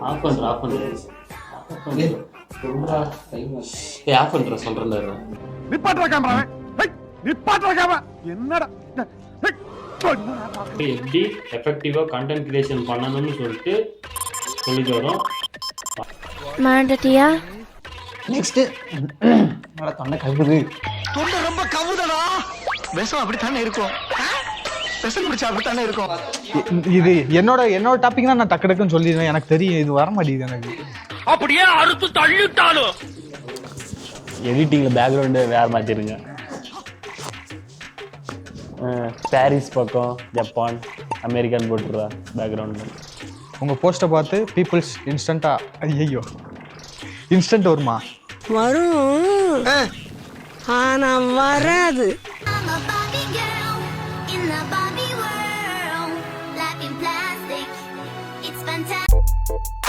Of பண்ணுற of பண்ணுற of பண்ணுற சொல்கிறேன். நிப்பாட்டுற கேமரா, நிப்பாட்டுற கேமரா. என்னடா எப்படி எஃபெக்டிவாக கண்டென்ட் கிரியேஷன் பண்ணணும்னு சொல்லிட்டு சொல்லிட்டு வரோம். மாண்டட்டியா நெக்ஸ்ட் தொண்டை கவுது. தொண்டை ரொம்ப கவுதடா. விஷம் அப்படித்தானே இருக்கும். விஷம் பிடிச்சா அப்படித்தானே இருக்கும். இது என்னோட டாபிக் தான். நான் டக்கு டக்குன்னு சொல்லிடுவேன். எனக்கு தெரியும் இது வர மாட்டேங்குது எனக்கு. அப்படியே அறுத்து தள்ளிட்டாலும் எடிட்டிங்கில் பேக்ரவுண்டு வேறு மாற்றிடுங்க. பாரிஸ் பக்கம் ஜப்பான் அமெரிக்கான்னு போட்டுருவா பேக்ரவுண்டு. உங்கள் போஸ்ட்டை பார்த்து பீப்புள்ஸ் இன்ஸ்டண்ட்டாக ஐயோ இன்ஸ்டன்ட் வருமா? வரும் ஆனா வராது. I'm a Barbie girl in the Barbie world. Life in plastic, it's fantastic.